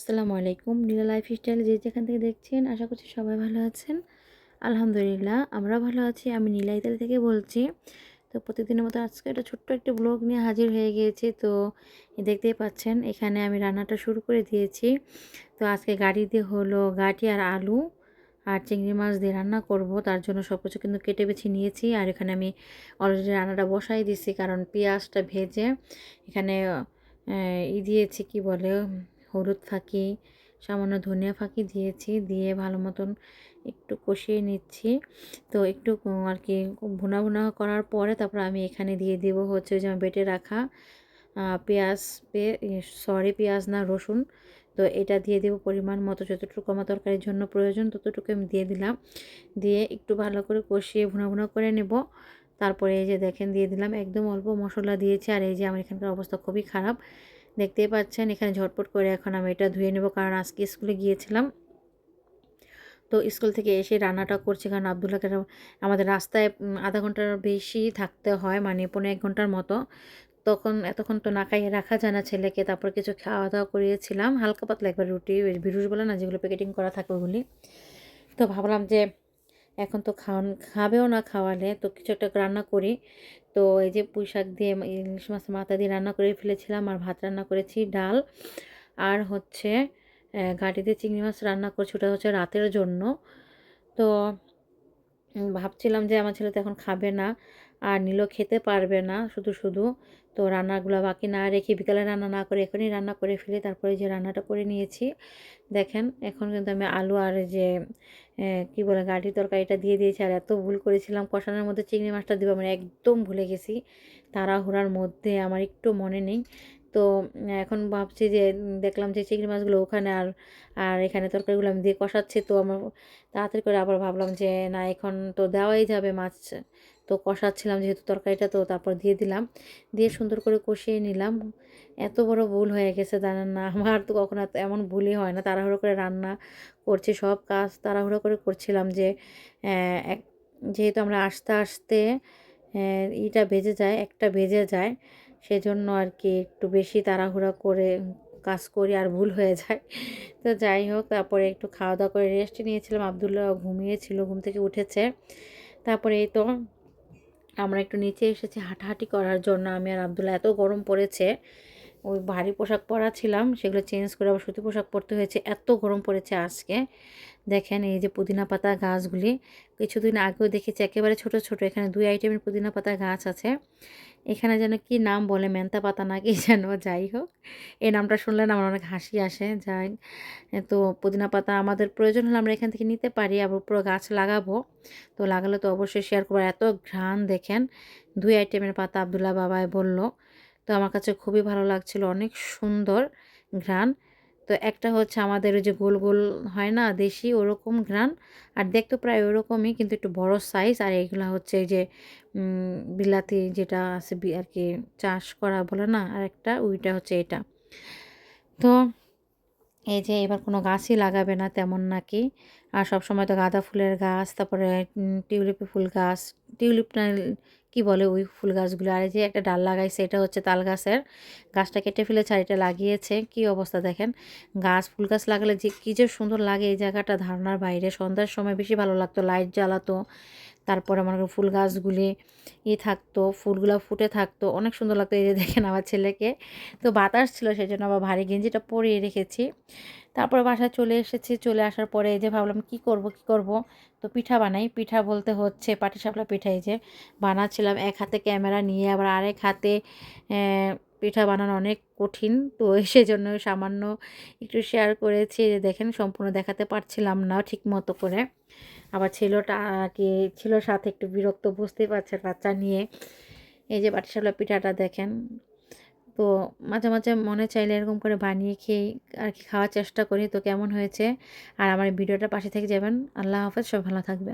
আসসালামু আলাইকুম। নীলা লাইফস্টাইল যে যেখান থেকে দেখছেন আশা করছি সবাই ভালো আছেন। আলহামদুলিল্লাহ আমরা ভালো আছি। আমি নীলা ইতালি থেকে বলছি। তো প্রতিদিনের মতো আজকে একটা ছোট্ট একটা ব্লগ নিয়ে হাজির হয়ে গিয়েছি। তো দেখতেই পাচ্ছেন এখানে আমি রান্নাটা শুরু করে দিয়েছি। তো আজকে গাড়ি দিয়ে হলো গাটি আর আলু আর চিংড়ি মাছ দিয়ে রান্না করব। তার জন্য সব কিছু কিন্তু কেটে বেছে নিয়েছি। আর এখানে আমি অলরেডি রান্নাটা বসাই দিছি, কারণ পেঁয়াজটা ভেজে এখানে দিয়েছি কি বলে হলুদ ফাঁকি, সামান্য ধনিয়া ফাঁকি দিয়েছি, দিয়ে ভালো মতন একটু কষিয়ে নিচ্ছি। তো একটু আর কি ভুনা ভুনা করার পরে তারপর আমি এখানে দিয়ে দেবো হচ্ছে যে বেটে রাখা পেঁয়াজ, পেঁয়াজ না রসুন। তো এটা দিয়ে দেবো পরিমাণ মতো, যতটুকু আমার তরকারির জন্য প্রয়োজন ততটুকু আমি দিয়ে দিলাম। দিয়ে একটু ভালো করে কষিয়ে ভুনা ভুনা করে নেব। তারপরে এই যে দেখেন দিয়ে দিলাম, একদম অল্প মশলা দিয়েছি। আর এই যে আমার এখানকার অবস্থা খুবই খারাপ, দেখতেই পাচ্ছেন। এখানে ঝটপট করে এখন আমি এটা ধুয়ে নেব, কারণ আজকে স্কুলে গিয়েছিলাম। তো স্কুল থেকে এসে রান্নাটা করছি, কারণ আবদুল্লাহকে আমাদের রাস্তায় আধা ঘন্টার বেশি থাকতে হয়, মানে 1.5 ঘন্টার মতো। তখন এতক্ষণ তো না খাইয়ে রাখা যায় না ছেলেকে। তারপর কিছু খাওয়া দাওয়া করিয়েছিলাম, হালকা পাতলা একবার রুটি, বিরুষ বলে না যেগুলো প্যাকেটিং করা থাকে ওগুলি। তো ভাবলাম যে এখন তো খাবেও না খাওয়ালে, তো কিছু একটা রান্না করি। তো এই যে পুঁই শাক দিয়ে ইলিশ মাছের মাথা দিয়ে রান্না করে ফেলেছিলাম, আর ভাত রান্না করেছি, ডাল, আর হচ্ছে ঘাটিতে চিংড়ি মাছ রান্না করছি, ওটা হচ্ছে রাতের জন্য। তো ভাবছিলাম যে আমার ছেলে তো এখন খাবে না, আর নীলও খেতে পারবে না শুধু শুধু। তো রান্নাগুলো বাকি না রেখে বিকালে রান্না না করে এখনই রান্না করে ফেলি। তারপরে যে রান্নাটা করে নিয়েছি দেখেন, এখন কিন্তু আমি আলু আর যে কি বলে গাঠি তরকারিটা দিয়ে দিয়েছি। আর এত ভুল করেছিলাম, কষানোর মধ্যে চিংড়ি মাছটা দিব মানে একদম ভুলে গেছি, তাড়াহুড়ার মধ্যে আমার একটু মনে নেই। তো এখন ভাবছি যে দেখলাম যে চিংড়ি মাছগুলো ওখানে আর আর এখানে তরকারিগুলো আমি দিয়ে কষাচ্ছি। তো আমার তাড়াতাড়ি করে আবার ভাবলাম যে না, এখন তো দেওয়াই যাবে মাছ। তো কষাচ্ছিলাম যেহেতু তরকারিটা, তো তারপর দিয়ে দিলাম, দিয়ে সুন্দর করে কষিয়ে নিলাম। এত বড় ভুল হয়ে গেছে জানেন না, আমার তো কখনো এমন ভুলই হয় না। তাড়াহুড়ো করে রান্না করছি, সব কাজ তাড়াহুড়ো করে করছিলাম যে যেহেতু আমরা আস্তে আস্তে ইটা বেজে যায়, একটা বেজে যায়, সেজন্য আর কি একটু বেশি তাড়াহুড়া করে কাজ করি আর ভুল হয়ে যায়। তো যাই হোক, তারপরে একটু খাওয়া দাওয়া করে রেস্ট নিয়েছিলাম। আবদুল্লাহ ঘুমিয়েছিল, ঘুম থেকে উঠেছে। তারপরে এই তো আমরা একটু নিচে এসেছি হাঁটাহাঁটি করার জন্য, আমি আর আবদুল্লাহ। এত গরম পড়েছে, ওই ভারী পোশাক পরা ছিলাম সেগুলো চেঞ্জ করে আবার সুতি পোশাক পরতে হয়েছে, এত গরম পড়েছে আজকে। দেখেন এই যে পুদিনা পাতা গাছগুলি, কিছুদিন আগেও দেখেছি একেবারে ছোট ছোট, এখানে 2 আইটেমের পুদিনা পাতা গাছ আছে। এখানে যেন কি নাম বলে, মেন্তা পাতা নাকি যেন, যাই হোক এই নামটা শুনলে না আমার অনেক হাসি আসে। যাই, তো পুদিনা পাতা আমাদের প্রয়োজন হলে আমরা এখান থেকে নিতে পারি, আবার পুরো গাছ লাগাবো। তো লাগালে তো অবশ্যই শেয়ার করবো। এত ঘ্রাণ দেখেন, 2 আইটেমের পাতা আবদুল্লাহ বাবাই বলল। তো আমার কাছে খুবই ভালো লাগছিল, অনেক সুন্দর ঘ্রাণ। তো একটা হচ্ছে আমাদের ওই যে গোল গোল হয় না দেশি, ওরকম ঘ্রাণ। আর দেখতে প্রায় ওরকমই, কিন্তু একটু বড় সাইজ। আর এইগুলা হচ্ছে এই যে বিলাতি যেটা আছে আর কি চাষ করা বলে না, আর একটা ওইটা হচ্ছে এটা। তো এই যে এবার কোনো গাছই লাগাবে না তেমন নাকি। আর সব সময় তো গাঁদা ফুলের গাছ, তারপরে টিউলিপি ফুল গাছ, টিউলিপ না কী বলে ওই ফুল গাছগুলো। আর এই যে একটা ডাল লাগাইছে, এটা হচ্ছে তাল গাছের। গাছটা কেটে ফেলেছে আর এটা লাগিয়েছে, কী অবস্থা দেখেন। গাছ, ফুল গাছ লাগালে যে কী যে সুন্দর লাগে এই জায়গাটা, ধারণার বাইরে। সন্ধ্যার সময় বেশি ভালো লাগতো, লাইট জ্বালাতো, তারপরে মনে করেন ফুল গাছগুলি থাকতো, ফুলগুলো ফুটে থাকতো, অনেক সুন্দর লাগতো। এই যে দেখেন আমার ছেলেকে, তো বাতাস ছিল সেজন্য আবার ভারী গেঞ্জিটা পরিয়ে রেখেছি। তারপরে বাসায় চলে এসেছি, চলে আসার পরে এই যে ভাবলাম কি করব কি করব। তো পিঠা বানাই, পিঠা বলতে হচ্ছে পাটিসাপলা পিঠা। এই যে বানাচ্ছিলাম, এক হাতে ক্যামেরা নিয়ে, আবার আরেক হাতে পিঠা বানানো অনেক কঠিন। তো সেজন্য সামান্য একটু শেয়ার করেছি, যে দেখেন সম্পূর্ণ দেখাতে পারছিলাম না ঠিক মতো করে। আবার ছেলেটা আর কি ছিল সাথে, একটু বিরক্ত, বুঝতেই পারছেন বাচ্চা নিয়ে। এই যে পাটিসাপলা পিঠাটা দেখেন, তো মাঝে মাঝে মনে চাইলে এরকম করে বানিয়ে খেয়ে আর কি খাওয়ার চেষ্টা করি। তো কেমন হয়েছে, আর আমার ভিডিওটা পাশে থেকে যাবেন। আল্লাহ হাফেজ, সব ভালো থাকবেন।